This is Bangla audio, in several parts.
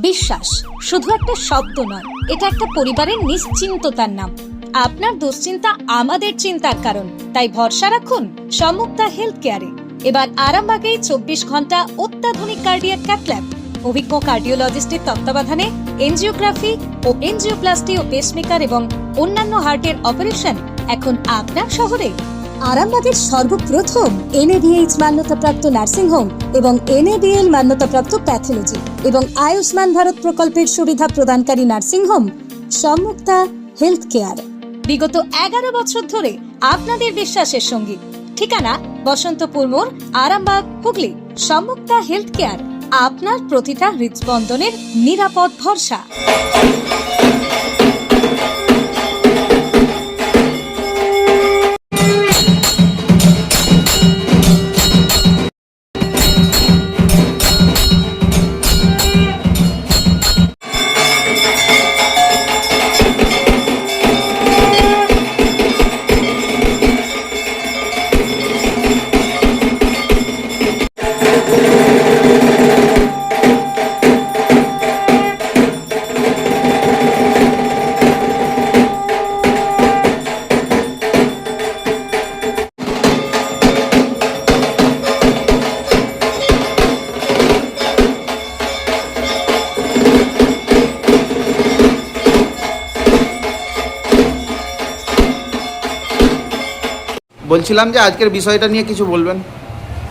বিশ্বাস শুধু একটা শব্দ নয়, এটা একটা পরিবারের নিশ্চিন্ততার নাম। আপনার দুশ্চিন্তা আমাদের চিন্তার কারণ, তাই ভরসা রাখুন সম্মুক্তা হেলথ কেয়ারে। এবার আরামবাগেই 24 ঘন্টা অত্যাধুনিক কার্ডিয়াক ক্যাথল্যাব, অভিজ্ঞ কার্ডিওলজিস্টের তত্ত্বাবধানে এনজিওগ্রাফি ও এনজিওপ্লাস্টি ও পেসমেকার এবং অন্যান্য হার্টের অপারেশন এখন আপনার শহরে। আরামবাগের সর্বপ্রথম NABH মান্যতাপ্রাপ্ত নার্সিং হোম এবং NABL মান্যতাপ্রাপ্ত প্যাথোলজি এবং আয়ুষ্মান ভারত প্রকল্পের সুবিধা প্রদানকারী নার্সিং হোম সম্মুক্তা হেলথ কেয়ার। বিগত 11 বছর ধরে আপনাদের বিশ্বাসের সঙ্গী। ঠিকানা বসন্তপুর মোড়, আরামবাগ, হুগলি। সম্মুক্তা হেলথ কেয়ার, আপনার প্রতিটা হৃদস্পন্দনের নিরাপদ ভরসা। বলছিলাম যে আজকের বিষয়টা নিয়ে কিছু বলবেন।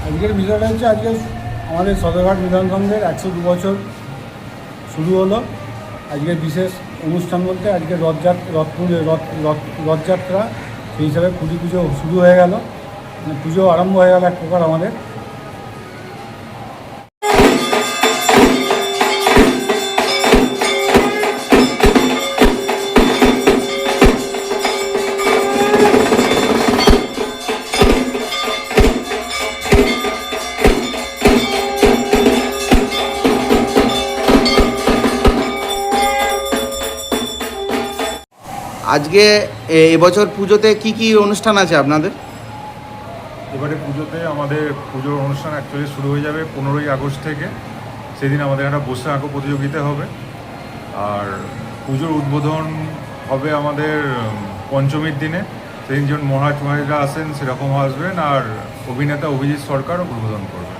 আজকের বিষয়টা হচ্ছে আজকে আমাদের সদরঘাট বিধানসংঘের 102 বছর শুরু হলো। আজকের বিশেষ অনুষ্ঠান বলতে আজকে রথযাত্রা, সেই হিসাবে খুঁটি পুজো শুরু হয়ে গেল, মানে পুজো আরম্ভ হয়ে গেল এক প্রকার আমাদের। আজকে এবছর পুজোতে কি কি অনুষ্ঠান আছে আপনাদের? এবারে পুজোতে আমাদের পুজোর অনুষ্ঠান অ্যাকচুয়ালি শুরু হয়ে যাবে 15ই আগস্ট থেকে। সেদিন আমাদের একটা বসে আঁকো প্রতিযোগিতা হবে, আর পুজোর উদ্বোধন হবে আমাদের পঞ্চমীর দিনে। সেদিন যেমন মহারাজ মহারাজরা আসেন সেরকম আসবেন, আর অভিনেতা অভিজিৎ সরকার উদ্বোধন করবেন।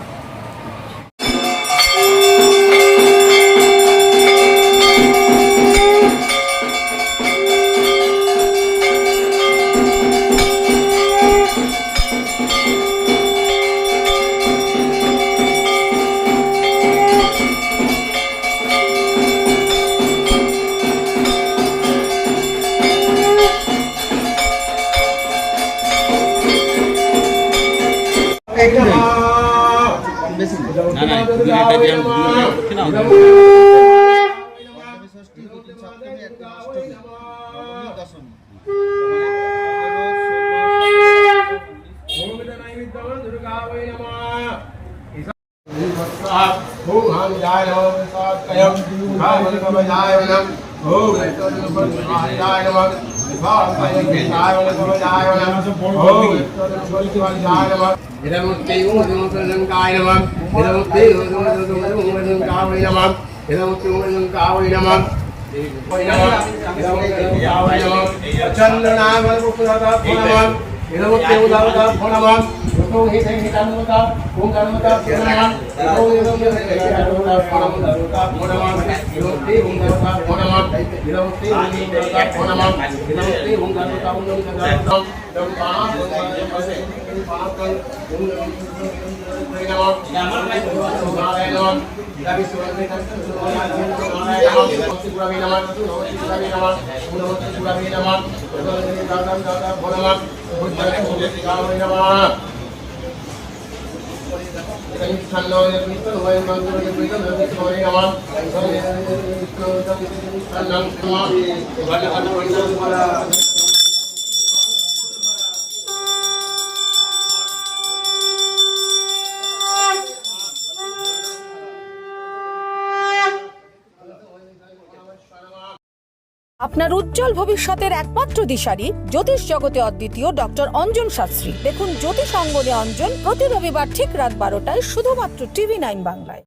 আপনার উজ্জ্বল ভবিষ্যতের একমাত্র দিশারি জ্যোতিষ জগতে অদ্বিতীয় ডক্টর অঞ্জন শাস্ত্রী। দেখুন জ্যোতিষ অঙ্গনে অঞ্জন প্রতি রবিবার ঠিক রাত 12টায় শুধুমাত্র TV9 বাংলায়।